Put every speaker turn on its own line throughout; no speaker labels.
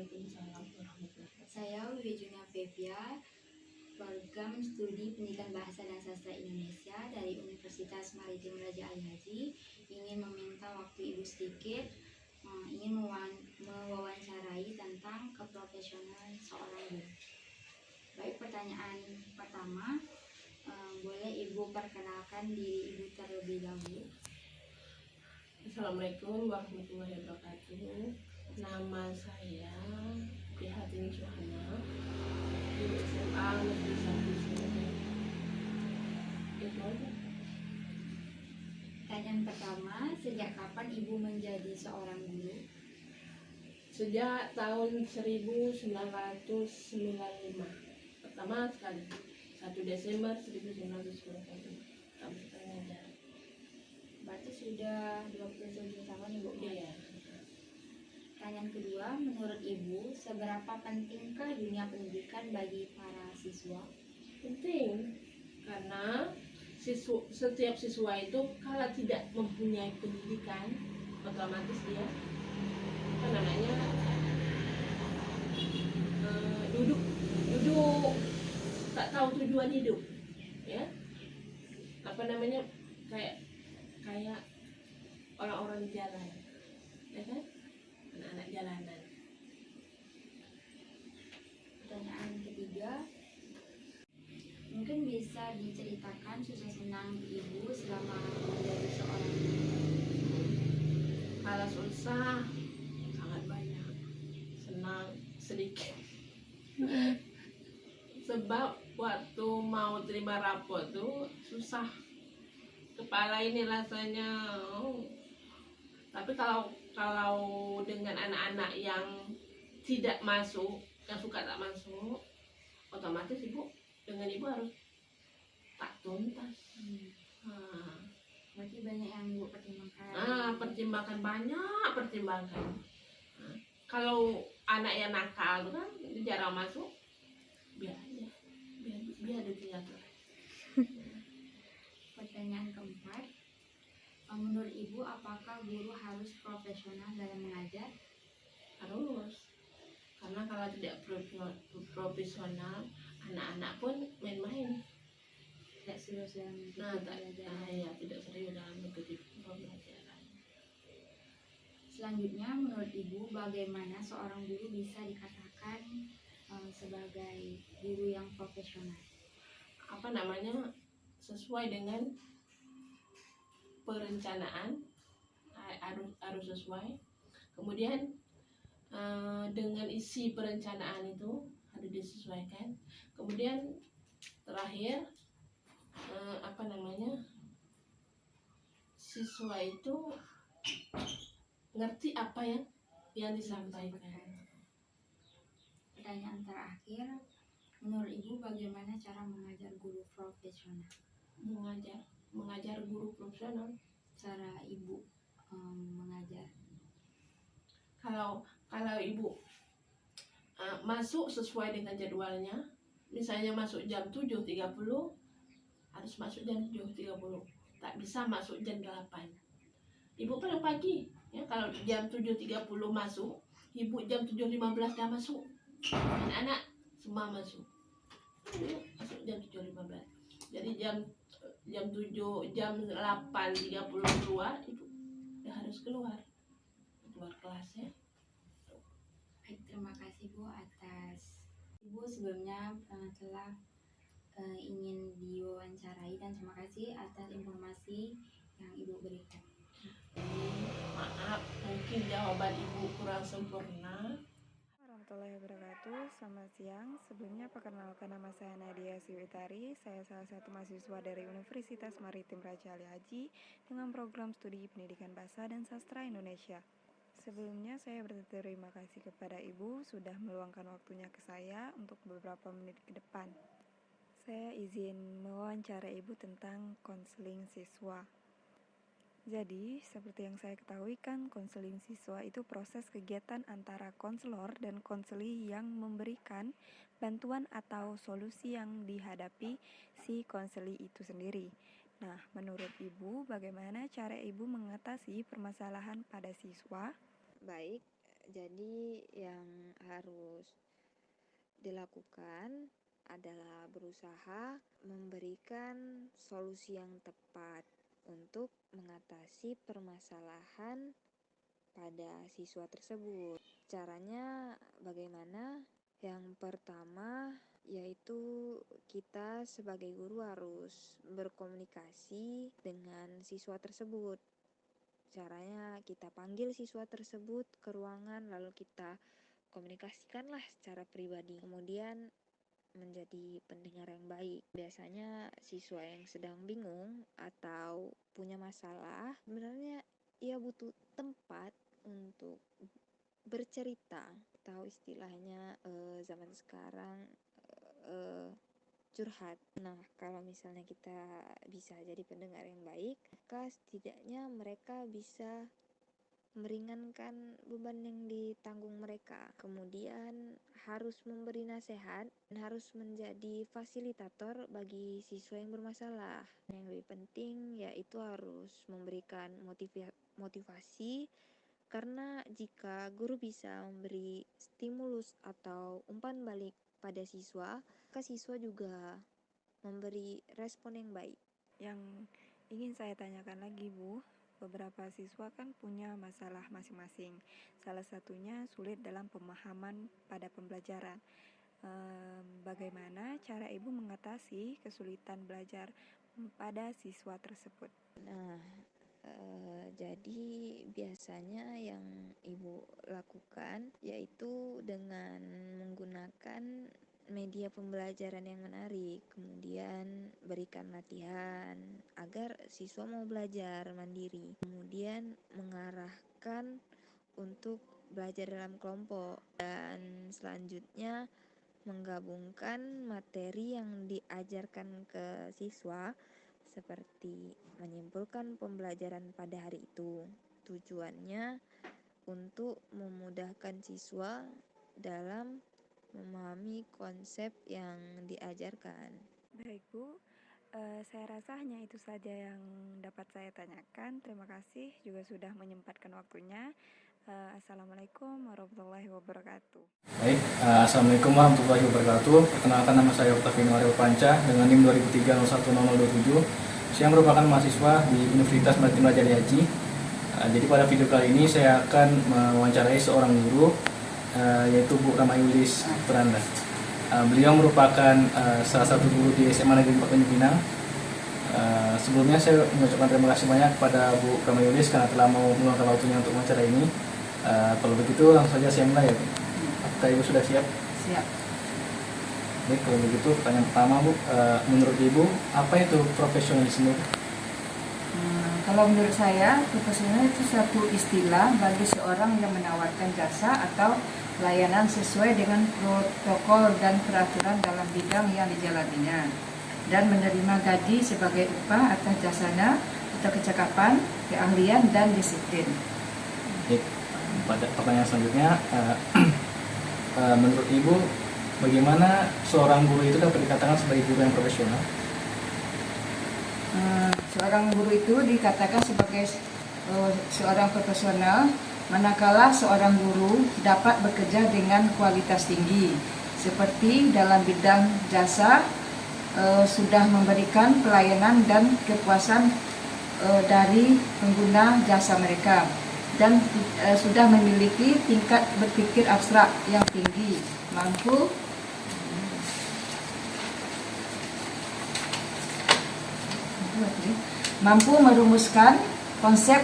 Waalaikumsalam warahmatullahi wabarakatuh.
Saya Wiwi Junia Fevia, program studi pendidikan bahasa dan sastra Indonesia dari Universitas Maritim Raja Ali Haji. Ingin meminta waktu Ibu sedikit, ingin mewawancarai tentang keprofesionalan seorang guru. Baik, pertanyaan pertama, boleh Ibu perkenalkan diri Ibu terlebih dahulu?
Assalamualaikum warahmatullahi wabarakatuh. Nama saya Prihatini Suhana, guru SMA Negeri 1 Surabaya. Itu aja.
Pertanyaan pertama, sejak kapan Ibu menjadi seorang guru?
Sejak tahun 1995. Pertama sekali 1 Desember 1995 kami mengajar.
Berarti sudah 27 tahun Ibu.
Iya.
Pertanyaan kedua, menurut Ibu, seberapa pentingkah dunia pendidikan bagi para siswa?
Penting karena setiap siswa itu kalau tidak mempunyai pendidikan, otomatis dia duduk tak tahu tujuan hidup, ya kayak orang-orang di jalan, ya kan, anak-anak jalanan.
Pertanyaan ketiga, mungkin bisa diceritakan susah senang Ibu selama menjadi seorang guru?
Kalau susah sangat banyak, senang sedikit. Sebab waktu mau terima rapot tuh susah, kepala ini rasanya. Tapi kalau dengan anak-anak yang tidak masuk, yang suka tak masuk, otomatis ibu harus tak tuntas.
Berarti banyak yang Ibu pertimbangkan.
Pertimbangan. Kalau anak yang nakal tuh kan jarang masuk, biar diatur.
Pertanyaan keempat, menurut Ibu apakah guru harus profesional dalam mengajar?
Harus, karena kalau tidak profesional, anak-anak pun main-main,
Tidak serius dalam
tidak serius dalam mengikuti pembelajaran.
Selanjutnya, menurut Ibu, bagaimana seorang guru bisa dikatakan sebagai guru yang profesional?
Sesuai dengan perencanaan, harus sesuai. Kemudian dengan isi perencanaan itu harus disesuaikan. Kemudian terakhir, siswa itu ngerti apa yang disampaikan.
Pertanyaan terakhir, menurut Ibu bagaimana cara mengajar guru profesional?
Mengajar guru profesional,
Cara Ibu mengajar?
Kalau Ibu masuk sesuai dengan jadwalnya, misalnya masuk jam 7.30, harus masuk jam 7.30. Tak bisa masuk jam 8. Ibu pulang pagi, ya. Kalau jam 7.30 masuk, Ibu jam 7.15 dah masuk. Anak-anak semua masuk. Masuk jam 7.15. Jadi jam 8.30 keluar, Ibu udah harus keluar kelas, ya.
Baik, terima kasih Bu atas Ibu sebelumnya telah ingin diwawancarai, dan terima kasih atas informasi yang Ibu berikan.
Maaf, mungkin jawaban Ibu kurang sempurna.
Warahmatullahi wabarakatuh. Selamat siang. Sebelumnya perkenalkan, nama saya Nadia Siwitari. Saya salah satu mahasiswa dari Universitas Maritim Raja Ali Haji dengan program studi pendidikan bahasa dan sastra Indonesia. Sebelumnya saya berterima kasih kepada Ibu sudah meluangkan waktunya ke saya untuk beberapa menit ke depan. Saya izin mewawancara Ibu tentang konseling siswa. Jadi, seperti yang saya ketahui kan, konseling siswa itu proses kegiatan antara konselor dan konseli yang memberikan bantuan atau solusi yang dihadapi si konseli itu sendiri. Nah, menurut Ibu, bagaimana cara Ibu mengatasi permasalahan pada siswa?
Baik, jadi yang
harus dilakukan adalah berusaha memberikan solusi yang tepat untuk mengatasi permasalahan pada siswa tersebut. Caranya bagaimana? Yang pertama yaitu kita sebagai guru harus berkomunikasi dengan siswa tersebut. Caranya kita panggil siswa tersebut ke ruangan, lalu kita komunikasikanlah secara pribadi. Kemudian menjadi pendengar yang baik. Biasanya siswa yang sedang bingung atau punya masalah, sebenarnya ia butuh tempat untuk bercerita, atau istilahnya zaman sekarang curhat. Nah, kalau misalnya kita bisa jadi pendengar yang baik, maka setidaknya mereka bisa meringankan beban yang ditanggung mereka. Kemudian harus memberi nasihat dan harus menjadi fasilitator bagi siswa yang bermasalah. Yang lebih penting yaitu harus memberikan motivasi, karena jika guru bisa memberi stimulus atau umpan balik pada siswa, maka siswa juga memberi respon yang baik.
Yang ingin saya tanyakan lagi, Bu, beberapa siswa kan punya masalah masing-masing. Salah satunya sulit dalam pemahaman pada pembelajaran. Bagaimana cara Ibu mengatasi kesulitan belajar pada siswa tersebut?
Nah, jadi biasanya yang Ibu lakukan yaitu dengan menggunakan media pembelajaran yang menarik, kemudian berikan latihan agar siswa mau belajar mandiri, kemudian mengarahkan untuk belajar dalam kelompok, dan selanjutnya menggabungkan materi yang diajarkan ke siswa seperti menyimpulkan pembelajaran pada hari itu. Tujuannya untuk memudahkan siswa dalam memahami konsep yang diajarkan.
Baik, Bu. Saya rasa hanya itu saja yang dapat saya tanyakan. Terima kasih juga sudah menyempatkan waktunya. Assalamualaikum warahmatullahi wabarakatuh.
Baik, Assalamualaikum warahmatullahi wabarakatuh. Perkenalkan, nama saya Oktavino Aryo Panca dengan NIM 2003-010027. Saya merupakan mahasiswa di Universitas Maritim Raja Ali Haji. Jadi pada video kali ini saya akan mewawancarai seorang guru, yaitu Bu Rama Yulis Peranda. Beliau merupakan salah satu guru di SMA Negeri 4 Tanjung Pinang. Sebelumnya saya mengucapkan terima kasih banyak kepada Bu Rama Yulis karena telah mau meluangkan waktunya untuk wawancara ini. Kalau begitu langsung saja saya mulai ya, Bu. Apakah Ibu sudah siap?
Siap.
Baik, kalau begitu pertanyaan pertama, Bu, menurut Ibu apa itu profesionalisme?
Kalau menurut saya, profesional itu suatu istilah bagi seorang yang menawarkan jasa atau layanan sesuai dengan protokol dan peraturan dalam bidang yang dijalaninya, dan menerima gaji sebagai upah atas jasanya atau kecakapan, keahlian, dan disiplin.
Baik, pada pertanyaan selanjutnya, menurut Ibu bagaimana seorang guru itu dapat dikatakan sebagai guru yang profesional?
Seorang guru itu dikatakan sebagai seorang profesional manakala seorang guru dapat bekerja dengan kualitas tinggi, seperti dalam bidang jasa, sudah memberikan pelayanan dan kepuasan dari pengguna jasa mereka, dan sudah memiliki tingkat berpikir abstrak yang tinggi, mampu merumuskan konsep,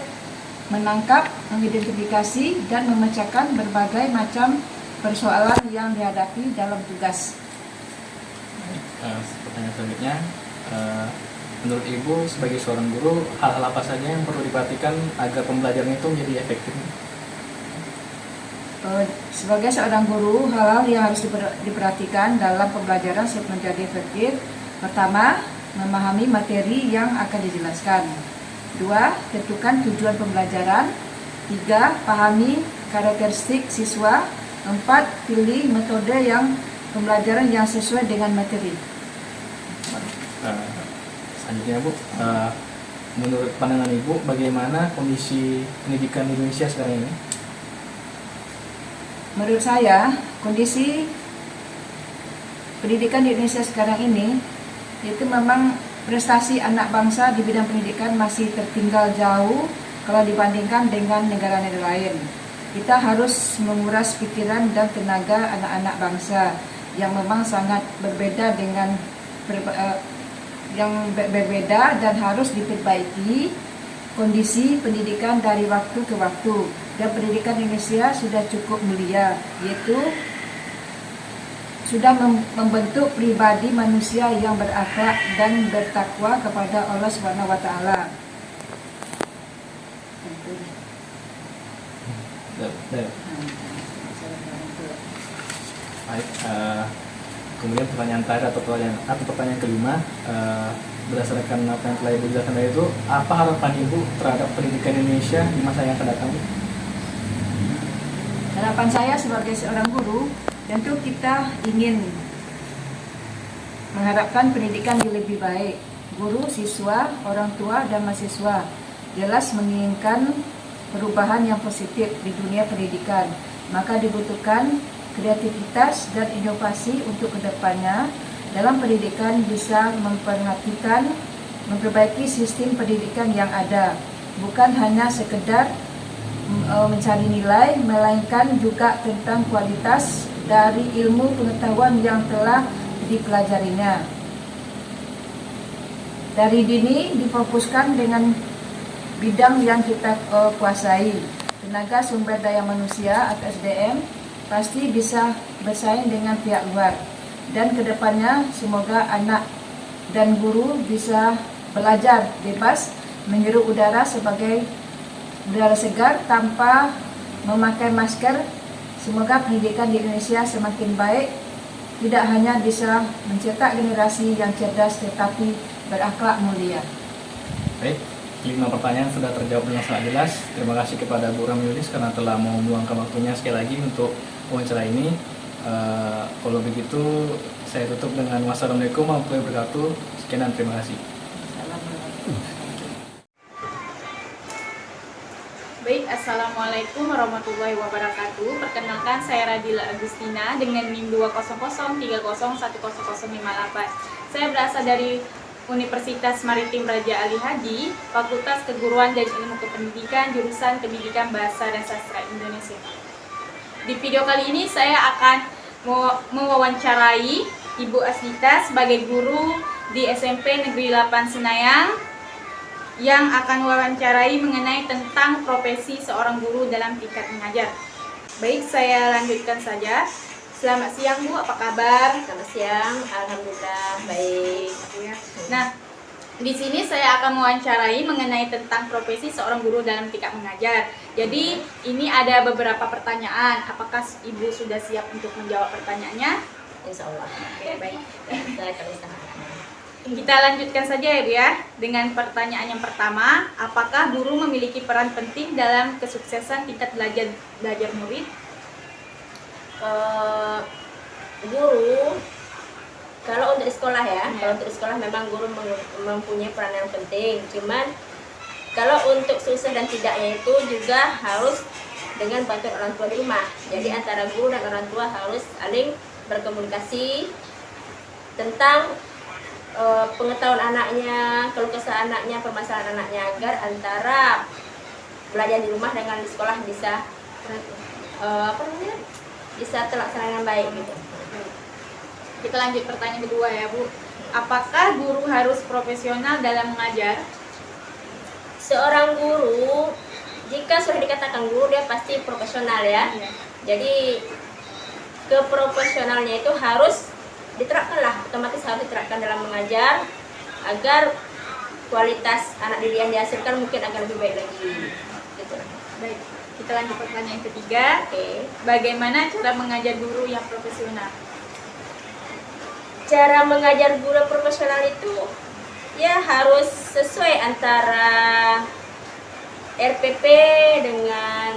menangkap, mengidentifikasi, dan memecahkan berbagai macam persoalan yang dihadapi dalam tugas.
Pertanyaan selanjutnya, menurut Ibu sebagai seorang guru, hal-hal apa saja yang perlu diperhatikan agar pembelajaran itu menjadi efektif?
Sebagai seorang guru, hal-hal yang harus diperhatikan dalam pembelajaran menjadi efektif. Pertama, memahami materi yang akan dijelaskan. 2. Tentukan tujuan pembelajaran. 3. Pahami karakteristik siswa. 4. Pilih metode yang pembelajaran yang sesuai dengan materi.
Selanjutnya, Bu, menurut pandangan Ibu, bagaimana kondisi pendidikan di Indonesia sekarang ini?
menurut saya kondisi pendidikan di Indonesia sekarang ini itu memang prestasi anak bangsa di bidang pendidikan masih tertinggal jauh kalau dibandingkan dengan negara-negara lain. Kita harus menguras pikiran dan tenaga anak-anak bangsa yang memang sangat berbeda dengan berbeda dan harus diperbaiki kondisi pendidikan dari waktu ke waktu. Dan pendidikan Indonesia sudah cukup mulia, yaitu sudah membentuk pribadi manusia yang berakhlak dan bertakwa kepada Allah Subhanahu wa taala.
Baik, kemudian pertanyaan terakhir atau pertanyaan kelima, berdasarkan apa yang telah Ibu jelaskan tadi itu, apa harapan Ibu terhadap pendidikan Indonesia di masa yang akan datang?
Harapan saya sebagai seorang guru, tentu kita ingin mengharapkan pendidikan yang lebih baik. Guru, siswa, orang tua, dan mahasiswa jelas menginginkan perubahan yang positif di dunia pendidikan. Maka dibutuhkan kreativitas dan inovasi untuk kedepannya dalam pendidikan bisa memperbaiki sistem pendidikan yang ada. Bukan hanya sekedar mencari nilai, melainkan juga tentang kualitas dari ilmu pengetahuan yang telah dipelajarinya. Dari dini difokuskan dengan bidang yang kita kuasai. Tenaga sumber daya manusia atau SDM pasti bisa bersaing dengan pihak luar. Dan kedepannya semoga anak dan guru bisa belajar bebas menghirup udara sebagai udara segar tanpa memakai masker. Semoga pendidikan di Indonesia semakin baik, tidak hanya bisa mencetak generasi yang cerdas tetapi berakhlak mulia.
Baik, 5 pertanyaan sudah terjawab dengan sangat jelas. Terima kasih kepada Bu Ramyulis karena telah mau meluangkan waktunya sekali lagi untuk wawancara ini. Kalau begitu saya tutup dengan wassalamualaikum warahmatullahi wabarakatuh. Sekian dan terima kasih.
Baik, Assalamualaikum warahmatullahi wabarakatuh. Perkenalkan, saya Radila Agustina dengan NIM 200301058. Saya berasal dari Universitas Maritim Raja Ali Haji, Fakultas Keguruan dan Ilmu Kependidikan, jurusan Pendidikan Bahasa dan Sastra Indonesia. Di video kali ini saya akan mewawancarai Ibu Asdita sebagai guru di SMP Negeri 8 Senayang yang akan mewawancarai mengenai tentang profesi seorang guru dalam tingkat mengajar. Baik, saya lanjutkan saja. Selamat siang Bu, apa kabar?
Selamat siang, alhamdulillah baik.
Nah, di sini saya akan mewawancarai mengenai tentang profesi seorang guru dalam tingkat mengajar. Jadi, ini ada beberapa pertanyaan. Apakah Ibu sudah siap untuk menjawab pertanyaannya?
Insya Allah.
Oke, baik.
Saya akan usahakan.
Kita lanjutkan saja ya Bu ya, dengan pertanyaan yang pertama. Apakah guru memiliki peran penting dalam kesuksesan tingkat belajar murid?
Guru, kalau untuk sekolah kalau untuk sekolah memang guru mempunyai peran yang penting. Cuman kalau untuk sukses dan tidaknya itu juga harus dengan bantuan orang tua di rumah. Jadi antara guru dan orang tua harus saling berkomunikasi tentang pengetahuan anaknya, keluh kesah anaknya, permasalahan anaknya, agar antara belajar di rumah dengan di sekolah bisa bisa terlaksana dengan baik gitu.
Kita lanjut pertanyaan kedua ya Bu. Apakah guru harus profesional dalam mengajar?
Seorang guru, jika sudah dikatakan guru, dia pasti profesional ya.
Iya.
Jadi keprofesionalnya itu harus diterapkan lah, otomatis harus diterapkan dalam mengajar agar kualitas anak didik yang dihasilkan mungkin akan lebih baik lagi. Gitu.
Baik, kita lanjut pertanyaan ketiga.
Oke.
Bagaimana cara mengajar guru yang profesional?
Cara mengajar guru profesional itu ya harus sesuai antara RPP dengan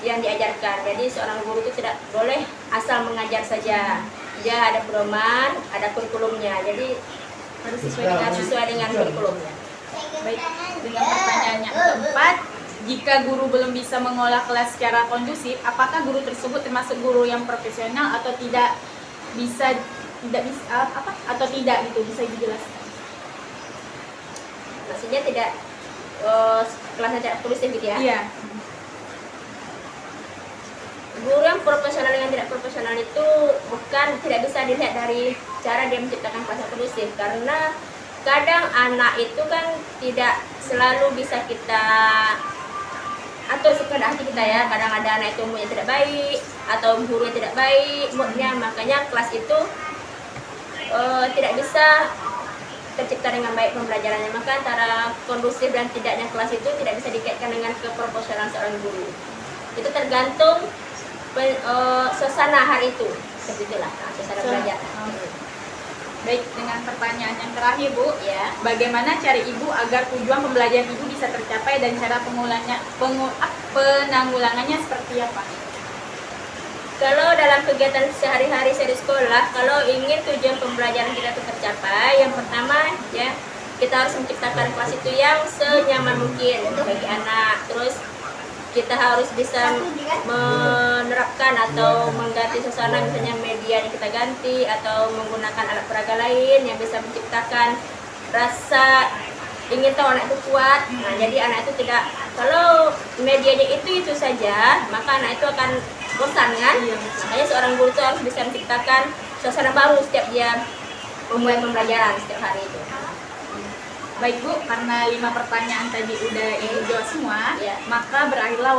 yang diajarkan. Jadi seorang guru itu tidak boleh asal mengajar saja. Dia ada pedoman, ada kurikulumnya. Jadi harus sesuai dengan kurikulumnya.
Baik, dengan pertanyaan yang keempat, jika guru belum bisa mengolah kelas secara kondusif, apakah guru tersebut termasuk guru yang profesional atau tidak bisa atau tidak gitu, bisa dijelaskan?
Maksudnya tidak kelasnya tidak kondusif gitu ya?
Iya.
Guru yang profesional dengan tidak profesional itu tidak bisa dilihat dari cara dia menciptakan kelas yang kondusif, karena kadang anak itu kan tidak selalu bisa kita atur sekehendak hati kita ya. Kadang ada anak itu moodnya tidak baik atau gurunya tidak baik moodnya, makanya kelas itu tidak bisa tercipta dengan baik pembelajarannya. Maka antara kondusif dan tidaknya kelas itu tidak bisa dikaitkan dengan keprofesionalan seorang guru. Itu tergantung suasana hari itu, seperti itulah suasana belajar.
Baik, dengan pertanyaan yang terakhir Bu,
Ya.
bagaimana cara Ibu agar tujuan pembelajaran Ibu bisa tercapai dan cara penanggulangannya seperti apa?
Kalau dalam kegiatan sehari-hari saya di sekolah, kalau ingin tujuan pembelajaran kita itu tercapai, yang pertama ya kita harus menciptakan kelas itu yang senyaman mungkin bagi anak. Terus kita harus bisa menerapkan atau mengganti suasana, misalnya media yang kita ganti atau menggunakan alat peraga lain yang bisa menciptakan rasa ingin tahu anak itu kuat. Nah, jadi anak itu tidak, kalau medianya itu saja, maka anak itu akan bosan kan? Makanya seorang guru itu harus bisa menciptakan suasana baru setiap dia memulai pembelajaran setiap hari itu.
Baik Bu, karena 5 pertanyaan tadi udah Ibu jawab semua,
Ya.
maka berakhirlah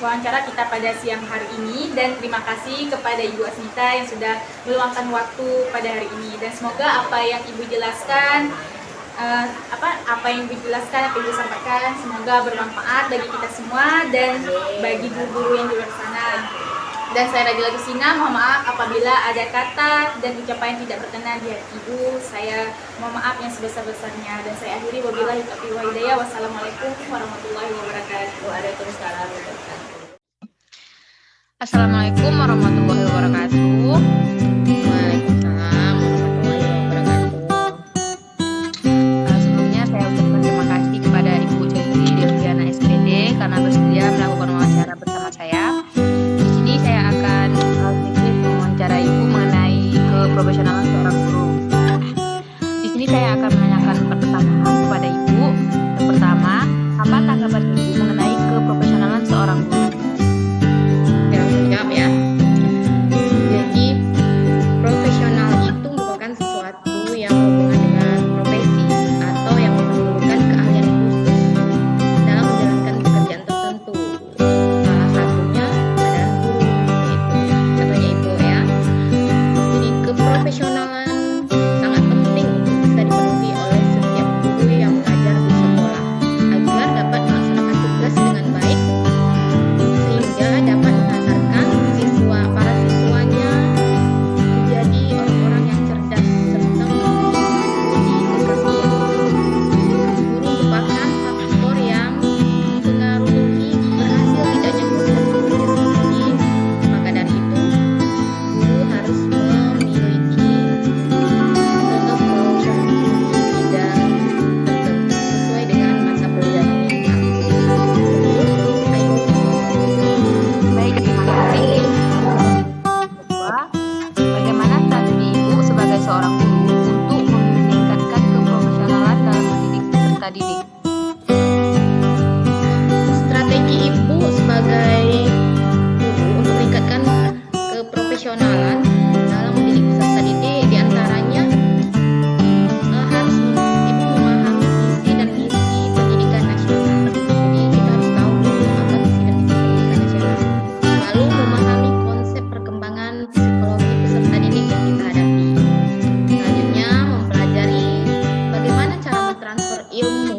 wawancara kita pada siang hari ini, dan terima kasih kepada Ibu Asmita yang sudah meluangkan waktu pada hari ini, dan semoga apa yang Ibu jelaskan, apa yang Ibu jelaskan, apa yang Ibu sampaikan, semoga bermanfaat bagi kita semua dan bagi guru-guru yang di luar sana. Dan saya Rajila Gusina, mohon maaf apabila ada kata dan ucapan yang tidak berkenan di hati Ibu. Saya mohon maaf yang sebesar-besarnya, dan saya akhiri wabillahi taufiq wal hidayah. Wassalamualaikum warahmatullahi wabarakatuh.
Waalaikumsalam warahmatullahi wabarakatuh.
Assalamualaikum warahmatullahi wabarakatuh. Waalaikumsalam warahmatullahi wabarakatuh. Sebelumnya saya ucapkan terima kasih kepada Ibu Cetri Deviana SPD karena bersedia melakukan wawancara bersama saya. Di sini saya akan sedikit mewawancarai Ibu mengenai keprofesionalan seorang guru. Di sini saya akan menanyakan pertanyaan kepada Ibu. Yang pertama, apa tanggapan Ibu mengenai keprofesionalan seorang guru? Jawab ya. Jadi profesional itu merupakan sesuatu yang berhubungan dengan profesi atau yang memerlukan keahlian khusus dalam menjalankan pekerjaan tertentu. Salah satunya adalah guru, contohnya Ibu ya. Jadi keprofesionalan sangat penting untuk bisa dipenuhi oleh setiap guru yang mengajar di sekolah agar dapat melaksanakan tugas dengan baik, sehingga dapat mengantarkan para siswanya menjadi orang-orang yang cerdas serta memiliki keterampilan. Guru merupakan faktor yang mempengaruhi berhasil tidaknya proses pembelajaran tersebut. Maka dari itu, guru harus memiliki pengetahuan di bidang tertentu sesuai dengan mata pelajaran yang
Baik, terima kasih. Kedua, bagaimana strategi Ibu sebagai seorang guru untuk meningkatkan keprofesionalan dalam mendidik peserta didik?
Strategi Ibu sebagai guru untuk meningkatkan keprofesionalan dalam mendidik peserta didik diantaranya harus Ibu memahami visi dan misi pendidikan nasional. Jadi kita harus tahu dulu apa visi dan misi pendidikan nasional. Lalu memahami konsep perkembangan psikologi peserta didik yang kita hadapi. Selanjutnya mempelajari bagaimana cara mentransfer ilmu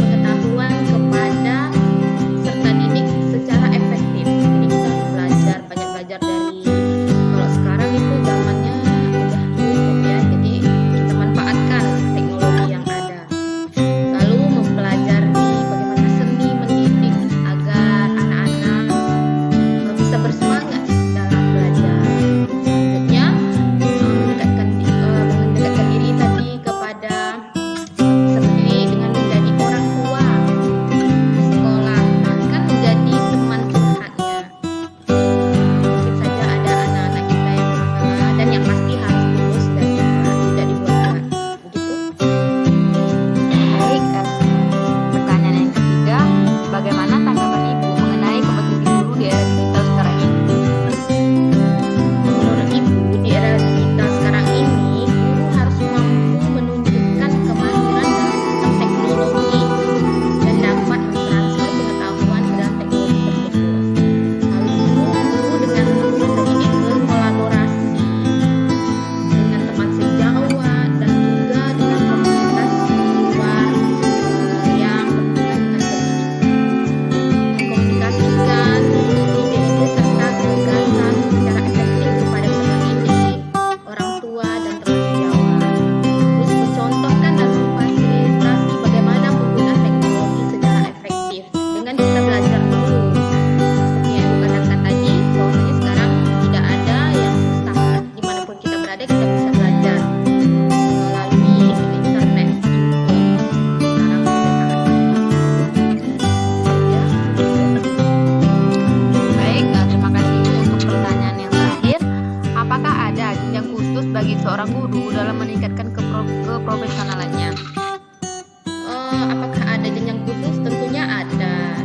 pengetahuan kepada peserta didik secara efektif. Jadi kita harus belajar dari, kalau sekarang khusus bagi seorang guru dalam meningkatkan keprofesionalannya? Apakah ada jenjang khusus? Tentunya ada.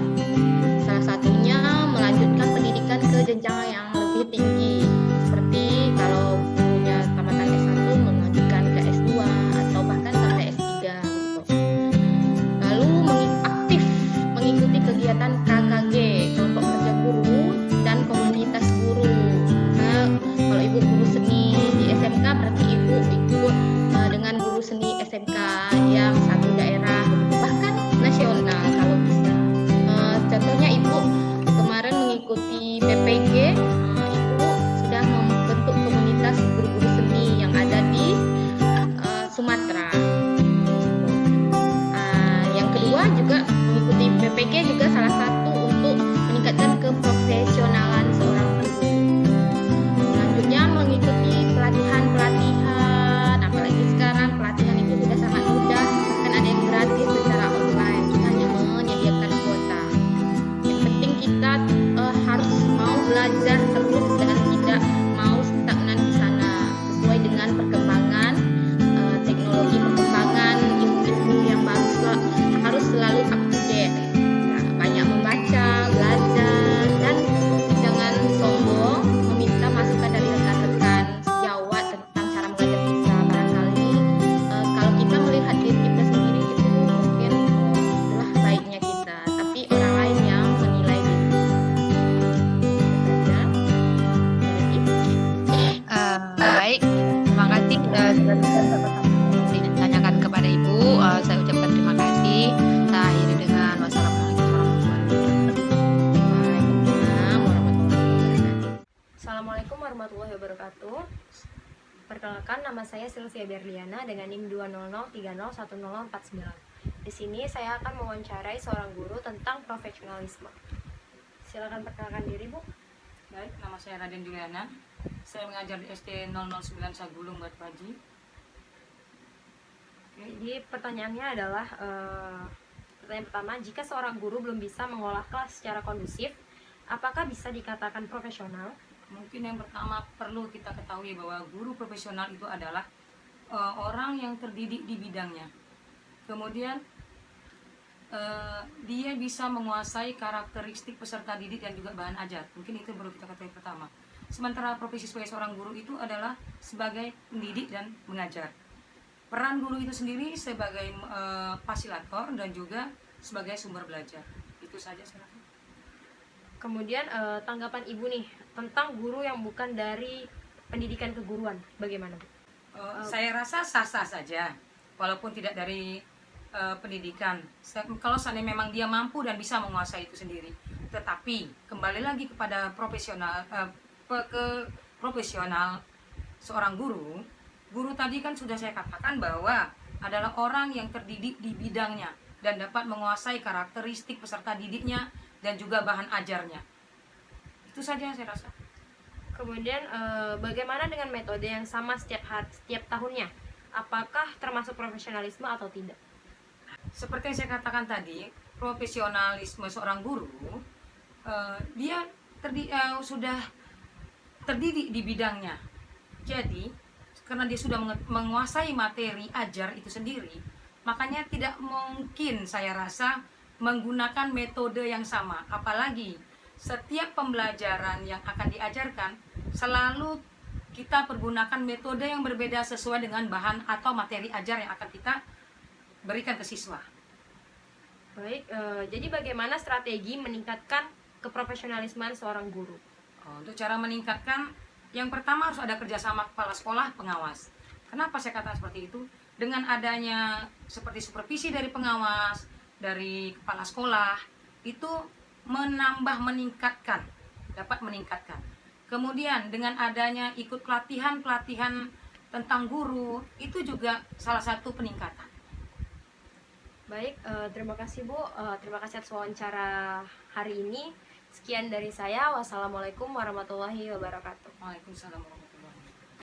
Salah satunya melanjutkan pendidikan ke jenjang yang lebih tinggi. Seperti kalau punya tamatan S1 melanjutkan ke S2 atau bahkan sampai S3 gitu. Lalu aktif mengikuti kegiatan KKG, kelompok kerja guru dan komunitas guru. Nah, kalau ibu guru seni di SMK berarti ibu ikut dengan guru seni SMK yang satu daerah, bahkan nasional kalau bisa. Contohnya ibu kemarin mengikuti PPG, ibu sudah membentuk komunitas guru-guru seni yang ada di Sumatera. Yang kedua juga mengikuti PPG juga salah satu untuk meningkatkan keprofesionalan seorang guru. Selanjutnya mengikuti pelatihan, apalagi sekarang pelatihan itu sudah sangat mudah, kan ada yang gratis secara online, hanya menyediakan kuota. Yang penting kita harus mau belajar terus dan tidak mau stagnan di sana, sesuai dengan perkembangan teknologi, perkembangan ilmu-ilmu yang baru, harus selalu up to date. Banyak membaca, belajar, dan jangan sombong meminta masukan dari rekan-rekan sejawat tentang cara mengajar kita. Barangkali kalau kita melihat diri kita sendiri itu mungkin itulah baiknya kita, tapi orang lain yang menilai diri.
Baik, terima kasih sudah ditanyakan kepada Ibu. Saya ucapkan terima kasih. Saya akhiri dengan wassalamualaikum warahmatullahi wabarakatuh.
Assalamualaikum warahmatullahi wabarakatuh. Perkenalkan, nama saya Sylvia Berliana dengan NIM 200301049. Di sini saya akan mewawancarai seorang guru tentang profesionalisme. Silakan perkenalkan diri, Bu.
Baik, nama saya Raden Juliana. Saya mengajar di SD 009 Sagulung, Batu Haji.
Jadi pertanyaannya adalah pertanyaan pertama, jika seorang guru belum bisa mengolah kelas secara kondusif, apakah bisa dikatakan profesional?
Mungkin yang pertama perlu kita ketahui bahwa guru profesional itu adalah orang yang terdidik di bidangnya. Kemudian dia bisa menguasai karakteristik peserta didik dan juga bahan ajar. Mungkin itu perlu kita ketahui pertama. Sementara profesi sebagai seorang guru itu adalah sebagai pendidik dan mengajar. Peran guru itu sendiri sebagai fasilitator dan juga sebagai sumber belajar. Itu saja saya rasa.
Kemudian tanggapan Ibu nih tentang guru yang bukan dari pendidikan keguruan, bagaimana, Bu?
Saya rasa sah-sah saja, walaupun tidak dari pendidikan. Kalau seandainya memang dia mampu dan bisa menguasai itu sendiri. Tetapi kembali lagi kepada profesional seorang guru. Guru tadi kan sudah saya katakan bahwa adalah orang yang terdidik di bidangnya dan dapat menguasai karakteristik peserta didiknya dan juga bahan ajarnya. Itu saja saya rasa.
Kemudian bagaimana dengan metode yang sama setiap tahunnya? Apakah termasuk profesionalisme atau tidak?
Seperti yang saya katakan tadi, profesionalisme seorang guru, dia sudah terdidik di bidangnya. Jadi, karena dia sudah menguasai materi ajar itu sendiri, makanya tidak mungkin saya rasa menggunakan metode yang sama. Apalagi setiap pembelajaran yang akan diajarkan selalu kita pergunakan metode yang berbeda sesuai dengan bahan atau materi ajar yang akan kita berikan ke siswa.
Baik, jadi bagaimana strategi meningkatkan keprofesionalisme seorang guru?
Untuk cara meningkatkan, yang pertama harus ada kerjasama kepala sekolah, pengawas. Kenapa saya katakan seperti itu? Dengan adanya seperti supervisi dari pengawas, dari kepala sekolah, itu dapat meningkatkan. Kemudian dengan adanya ikut pelatihan tentang guru, itu juga salah satu peningkatan.
Baik, terima kasih Bu, terima kasih atas wawancara hari ini. Sekian dari saya, wassalamualaikum warahmatullahi wabarakatuh.
Waalaikumsalam.